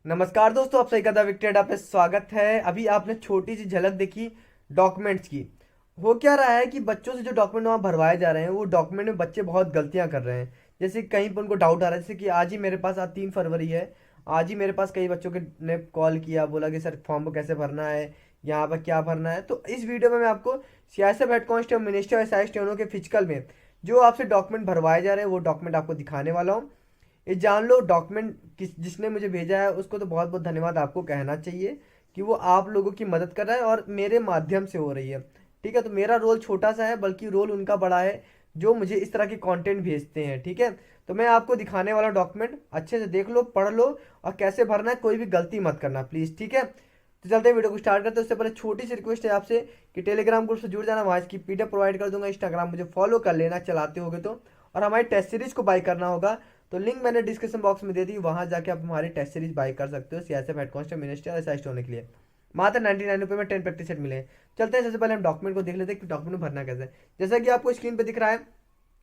नमस्कार दोस्तों, आप सही कदा विक्टेड पे स्वागत है। अभी आपने छोटी सी झलक देखी डॉक्यूमेंट्स की। हो क्या रहा है कि बच्चों से जो डॉक्यूमेंट वहाँ भरवाए जा रहे हैं वो डॉक्यूमेंट में बच्चे बहुत गलतियां कर रहे हैं। जैसे कहीं पर उनको डाउट आ रहा है, जैसे कि आज ही मेरे पास, आज 3 फरवरी है, आज ही मेरे पास कई बच्चों के ने कॉल किया, बोला कि सर फॉर्म को कैसे भरना है, यहाँ पर क्या भरना है। तो इस वीडियो में मैं आपको सियासत हेड कांस्टेबल मिनिस्टर एसआई टेनो के फिजिकल में जो आपसे डॉक्यूमेंट भरवाए जा रहे हैं वो डॉक्यूमेंट आपको दिखाने वाला हूँ। ये जान लो डॉक्यूमेंट किस जिसने मुझे भेजा है उसको तो बहुत बहुत धन्यवाद आपको कहना चाहिए कि वो आप लोगों की मदद कर रहा है और मेरे माध्यम से हो रही है। ठीक है, तो मेरा रोल छोटा सा है, बल्कि रोल उनका बड़ा है जो मुझे इस तरह के कंटेंट भेजते हैं। ठीक है, तो मैं आपको दिखाने वाला डॉक्यूमेंट अच्छे से देख लो, पढ़ लो, और कैसे भरना है कोई भी गलती मत करना प्लीज़। ठीक है, तो चलते हैं वीडियो को स्टार्ट करते हैं। उससे पहले छोटी सी रिक्वेस्ट है आपसे कि टेलीग्राम ग्रुप से जुड़ जाना, वहाँ इसकी पीडीएफ प्रोवाइड कर दूंगा। इंस्टाग्राम मुझे फॉलो कर लेना चलाते होगे तो, और हमारी टेस्ट सीरीज को बाय करना होगा तो लिंक मैंने डिस्क्रिप्शन बॉक्स में दे दी, वहां जाके आप हमारी टेस्ट सीरीज बाय कर सकते हो CSF head constable minister assist होने के लिए। मात्र 99 रुपये में 10 प्रैक्टिस सेट मिले। चलते हैं, सबसे पहले हम डॉक्यूमेंट को देख लेते हैं कि डॉक्यूमेंट भरना कैसे है। जैसा कि आपको स्क्रीन पर दिख रहा है,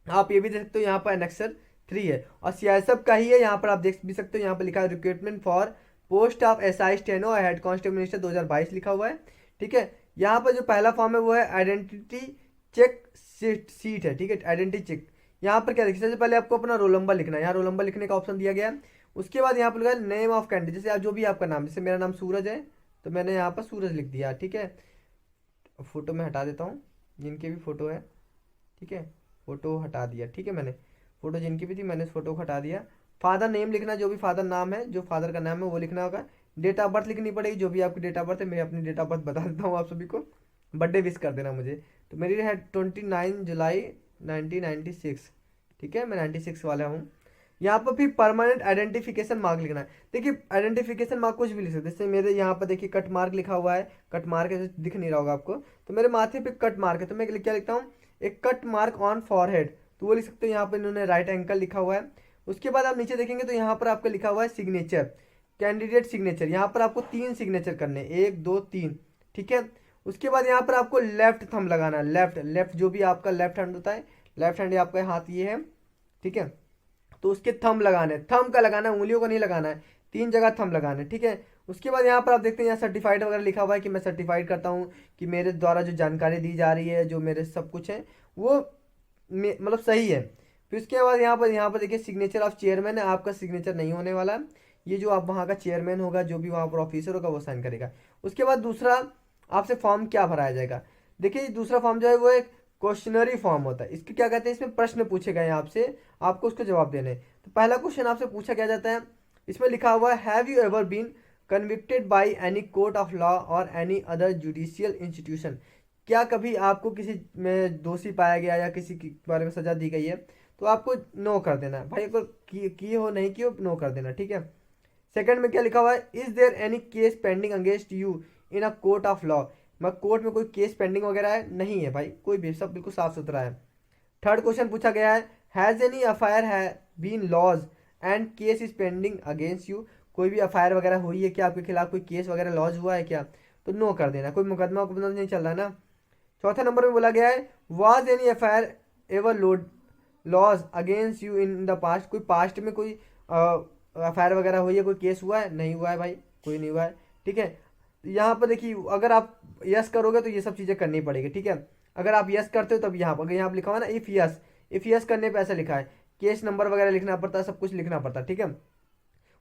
आप ये भी देख सकते हो, यहाँ पर एनेक्सर 3 है और सीआईएसएफ का ही है। यहाँ पर आप देख भी सकते हो, यहाँ पर लिखा है recruitment for post of SI steno head constable minister 2022 लिखा हुआ है। ठीक है, यहाँ पर जो पहला फॉर्म है वो है आइडेंटिटी चेक सीट है। ठीक है, आइडेंटिटी चेक। यहाँ पर क्या देखिए, सबसे पहले आपको अपना रोल नंबर लिखना है, यहाँ रोल नंबर लिखने का ऑप्शन दिया गया है। उसके बाद यहाँ पर लिखा है नेम ऑफ कैंडिडेट, जैसे आप जो भी आपका नाम, जैसे मेरा नाम सूरज है तो मैंने यहाँ पर सूरज लिख दिया। ठीक है, फोटो में हटा देता हूँ जिनके भी फोटो है। ठीक है, फोटो हटा दिया। ठीक है, मैंने फोटो जिनकी भी थी मैंने उस फोटो को हटा दिया। फादर नेम लिखना, जो भी फादर नाम है, जो फादर का नाम है वो लिखना होगा। डेट ऑफ बर्थ लिखनी पड़ेगी, जो भी आपकी डेट ऑफ बर्थ है। मैं अपनी डेट ऑफ बर्थ बता देता हूँ आप सभी को, बर्थडे विश कर देना मुझे। तो मेरी है 29 जुलाई 1996। ठीक है, मैं 96 वाला हूँ। यहाँ पर फिर परमानेंट आइडेंटिफिकेशन मार्क लिखना है। देखिए आइडेंटिफिकेशन मार्क कुछ भी लिख सकते हैं, जैसे मेरे यहाँ पर देखिए कट मार्क लिखा हुआ है। कट मार्क है, दिख नहीं रहा होगा आपको, तो मेरे माथे पे कट मार्क है, तो मैं क्या लिखता हूँ, एक कट मार्क ऑन फॉरहेड, तो वो लिख सकते हो। यहाँ पर इन्होंने राइट एंकल लिखा हुआ है। उसके बाद आप नीचे देखेंगे तो यहाँ पर आपका लिखा हुआ है सिग्नेचर, कैंडिडेट सिग्नेचर। यहाँ पर आपको 3 सिग्नेचर करने, 1 2 3। ठीक है, उसके बाद यहाँ पर आपको लेफ्ट थंब लगाना है, लेफ्ट लेफ्ट जो भी आपका लेफ्ट हैंड होता है, लेफ्ट हैंड आपका हाथ ये है। ठीक है, तो उसके थंब लगाने, थंब का लगाना है, उंगलियों का नहीं लगाना है, 3 जगह थंब लगाना है। ठीक है, उसके बाद यहाँ पर आप देखते हैं यहाँ सर्टिफाइड वगैरह लिखा हुआ है कि मैं सर्टिफाइड करता हूँ कि मेरे द्वारा जो जानकारी दी जा रही है, जो मेरे सब कुछ है वो मतलब सही है। फिर उसके बाद यहाँ पर देखिए सिग्नेचर ऑफ चेयरमैन है, आपका सिग्नेचर नहीं होने वाला है। ये जो आप वहाँ का चेयरमैन होगा, जो भी वहाँ पर ऑफिसर होगा वो साइन करेगा। उसके बाद दूसरा आपसे फॉर्म क्या भराया जाएगा। देखिए दूसरा फॉर्म जो है वो एक क्वेश्चनरी फॉर्म होता है। इसके क्या कहते हैं, इसमें प्रश्न पूछे गए हैं आपसे, आपको उसको जवाब देने हैं। तो पहला क्वेश्चन आपसे पूछा क्या जाता है, इसमें लिखा हुआ है have you ever been convicted by any court of law or any other judicial institution. क्या कभी आपको किसी में दोषी पाया गया या किसी के बारे में सजा दी गई है, तो आपको नो कर देना है भाई, अगर की हो नहीं की हो नो कर देना। ठीक है, सेकंड में क्या लिखा हुआ है, is there any case pending against you in a court of law. मैं कोर्ट में कोई केस पेंडिंग वगैरह है, नहीं है भाई, कोई भी, सब बिल्कुल साफ सुथरा है। थर्ड क्वेश्चन पूछा गया है हैज एनी एफआईआर है been lodged and case is pending against you. कोई भी एफआईआर वगैरह हुई है क्या, आपके खिलाफ कोई केस वगैरह लॉज हुआ है क्या, तो नो कर देना, कोई मुकदमा वकदमा नहीं चल रहा है ना। चौथा नंबर में बोला गया है was any FIR ever load lodged against you in the past. कोई पास्ट में कोई एफआईआर वगैरह हुई है, कोई केस हुआ है, नहीं हुआ है भाई, कोई नहीं हुआ है। ठीक है, यहाँ पर देखिए अगर आप यस करोगे तो ये सब चीज़ें करनी पड़ेगी। ठीक है, अगर आप यस करते हो तब यहाँ पर, अगर यहाँ पर लिखा हुआ ना इफ़ यस, इफ़ यस करने पे ऐसा लिखा है, केस नंबर वगैरह लिखना पड़ता है, सब कुछ लिखना पड़ता है। ठीक है,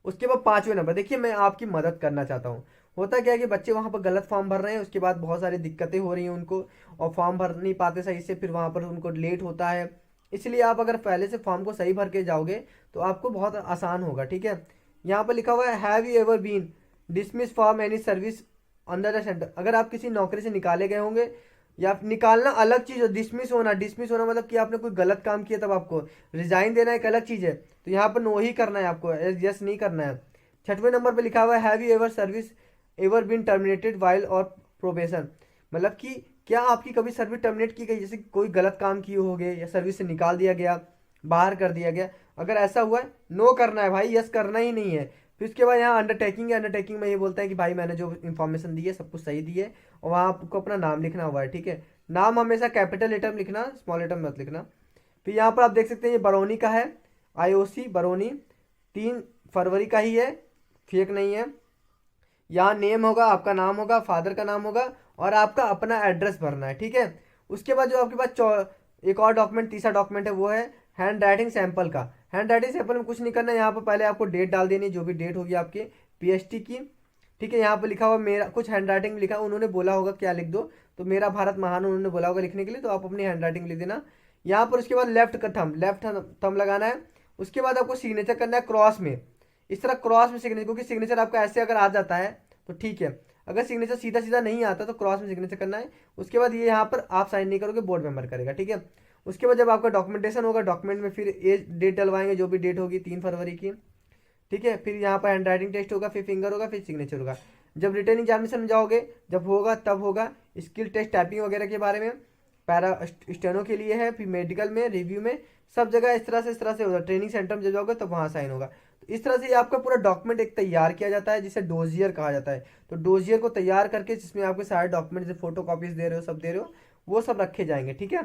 उसके बाद पांचवें नंबर, देखिए मैं आपकी मदद करना चाहता हूँ। होता क्या है कि बच्चे वहाँ पर गलत फॉर्म भर रहे हैं, उसके बाद बहुत सारी दिक्कतें हो रही हैं उनको, और फॉर्म भर नहीं पाते सही से, फिर वहाँ पर उनको लेट होता है। इसलिए आप अगर पहले से फॉर्म को सही भर के जाओगे तो आपको बहुत आसान होगा। ठीक है, यहाँ पर लिखा हुआ है have you ever been dismissed from any service under the centre. अगर आप किसी नौकरी से निकाले गए होंगे, या निकालना अलग चीज़ है, डिसमिस होना, डिसमिस होना मतलब कि आपने कोई गलत काम किया तब आपको रिजाइन देना एक अलग चीज़ है, तो यहाँ पर नो ही करना है आपको, यस नहीं करना है। छठवें नंबर पे लिखा हुआ है have you ever service ever been terminated while or probation. मतलब कि क्या आपकी कभी सर्विस टर्मिनेट की गई, जैसे कोई गलत काम किए होगे या सर्विस से निकाल दिया गया, बाहर कर दिया गया, अगर ऐसा हुआ है नो करना है भाई, यस करना ही नहीं है। फिर उसके बाद यहाँ अंडरटेकिंग है, अंडरटेकिंग में ये बोलता है कि भाई मैंने जो इन्फॉर्मेशन दी है सब कुछ सही दी है, और वहाँ आपको अपना नाम लिखना हुआ है। ठीक है, नाम हमेशा कैपिटल लेटर में लिखना, स्मॉल लेटर में मत लिखना। फिर यहाँ पर आप देख सकते हैं ये बरौनी का है, आईओसी बरौनी, 3 फरवरी का ही है, फेक नहीं है। यहाँ नेम होगा, आपका नाम होगा, फादर का नाम होगा, और आपका अपना एड्रेस भरना है, ठीक है। उसके बाद जो आपके पास एक और डॉक्यूमेंट, तीसरा डॉक्यूमेंट है, वो है हैंड राइटिंग सैंपल का। हैंड राइटिंग सैंपल में कुछ नहीं करना है, यहाँ पर पहले आपको डेट डाल देनी, जो भी डेट होगी आपकी पीएचटी की, ठीक है। यहाँ पर लिखा हुआ मेरा, कुछ हैंड राइटिंग में लिखा, उन्होंने बोला होगा क्या लिख दो, तो मेरा भारत महान उन्होंने बोला होगा लिखने के लिए, तो आप अपनी हैंड राइटिंग लिख देना यहाँ पर। उसके बाद लेफ्ट थंब लगाना है। उसके बाद आपको सिग्नेचर करना है क्रॉस में, इस तरह क्रॉस में सिग्नेचर, क्योंकि सिग्नेचर आपका ऐसे अगर आ जाता है तो ठीक है, अगर सिग्नेचर सीधा सीधा नहीं आता तो क्रॉस में सिग्नेचर करना है। उसके बाद ये यहाँ पर आप साइन नहीं करोगे, बोर्ड मेंबर करेगा, ठीक है। उसके बाद जब आपका डॉक्यूमेंटेशन होगा, डॉक्यूमेंट में फिर एज डेट डलवाएंगे, जो भी डेट होगी 3 फरवरी की, ठीक है। फिर यहाँ पर हैंड राइटिंग टेस्ट होगा, फिर फिंगर होगा, फिर सिग्नेचर होगा। जब रिटर्न एग्जामिनेशन में जाओगे, जब होगा तब होगा स्किल टेस्ट, टाइपिंग वगैरह के बारे में, पैरा स्टेनो के लिए है, फिर मेडिकल में, रिव्यू में, सब जगह इस तरह से होगा। ट्रेनिंग सेंटर में जब जाओगे तब वहाँ साइन होगा। तो इस तरह से ये आपका पूरा डॉक्यूमेंट एक तैयार किया जाता है, जिसे डोजियर कहा जाता है। तो डोजियर को तैयार करके, जिसमें आपके सारे डॉक्यूमेंट, जैसे फोटो कॉपीज दे रहे हो, सब दे रहे हो, वो सब रखे जाएंगे, ठीक है।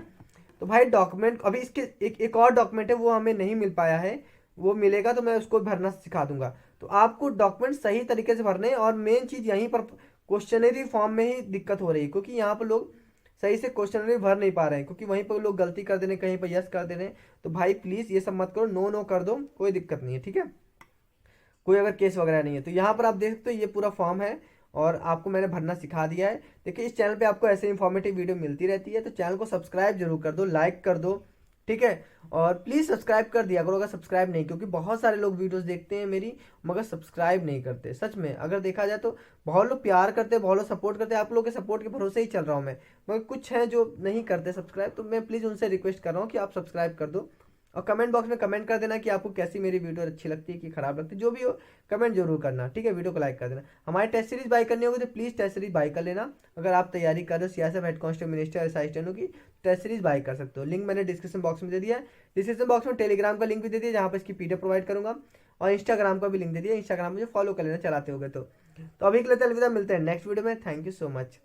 तो भाई डॉक्यूमेंट, अभी इसके एक और डॉक्यूमेंट है, वो हमें नहीं मिल पाया है, वो मिलेगा तो मैं उसको भरना सिखा दूंगा। तो आपको डॉक्यूमेंट सही तरीके से भरने हैं, और मेन चीज़ यहीं पर क्वेश्चनरी फॉर्म में ही दिक्कत हो रही है, क्योंकि यहाँ पर लोग सही से क्वेश्चनरी भर नहीं पा रहे हैं, क्योंकि वहीं पर लोग गलती कर दे रहे हैं, कहीं पर यस कर दे रहे हैं। तो भाई प्लीज़ ये सब मत करो, नो नो कर दो, कोई दिक्कत नहीं है, ठीक है। कोई अगर केस वगैरह नहीं है तो यहाँ पर आप देख सकते हो, ये पूरा फॉर्म है, और आपको मैंने भरना सिखा दिया है। देखिए इस चैनल पे आपको ऐसे इंफॉर्मेटिव वीडियो मिलती रहती है, तो चैनल को सब्सक्राइब जरूर कर दो, लाइक कर दो, ठीक है। और प्लीज़ सब्सक्राइब कर दिया करो अगर सब्सक्राइब नहीं, क्योंकि बहुत सारे लोग वीडियोस देखते हैं मेरी, मगर सब्सक्राइब नहीं करते। सच में अगर देखा जाए तो बहुत लोग प्यार करते हैं, बहुत लोग सपोर्ट करते हैं, आप लोगों के सपोर्ट के भरोसे ही चल रहा हूँ मैं, मगर कुछ हैं जो नहीं करते सब्सक्राइब। तो मैं प्लीज़ उनसे रिक्वेस्ट कर रहा हूँ कि आप सब्सक्राइब कर दो, और कमेंट बॉक्स में कमेंट कर देना कि आपको कैसी मेरी वीडियो अच्छी लगती है कि खराब लगती है, जो भी हो कमेंट जरूर करना, ठीक है। वीडियो को लाइक कर देना। हमारी टेस्ट सीरीज बाय करनी होगी तो प्लीज़ टेस्ट सीरीज बाय कर लेना। अगर आप तैयारी कर रहे हो CSF, head constable, minister, SI steno की, टेस्ट सीरीज बाय कर सकते हो। लिंक मैंने डिस्क्रिप्शन बॉक्स में दे दिया है। डिस्क्रिप्शन बॉक्स में टेलीग्राम का लिंक भी दे दिया, जहाँ पर इसकी पीडीएफ प्रोवाइड करूंगा, और इंस्टाग्राम का भी लिंक दे दिया, इंस्टाग्राम मुझे फॉलो कर लेना चलाते होगे तो। अभी के लिए अलविदा, मिलते हैं नेक्स्ट वीडियो में। Thank you so much.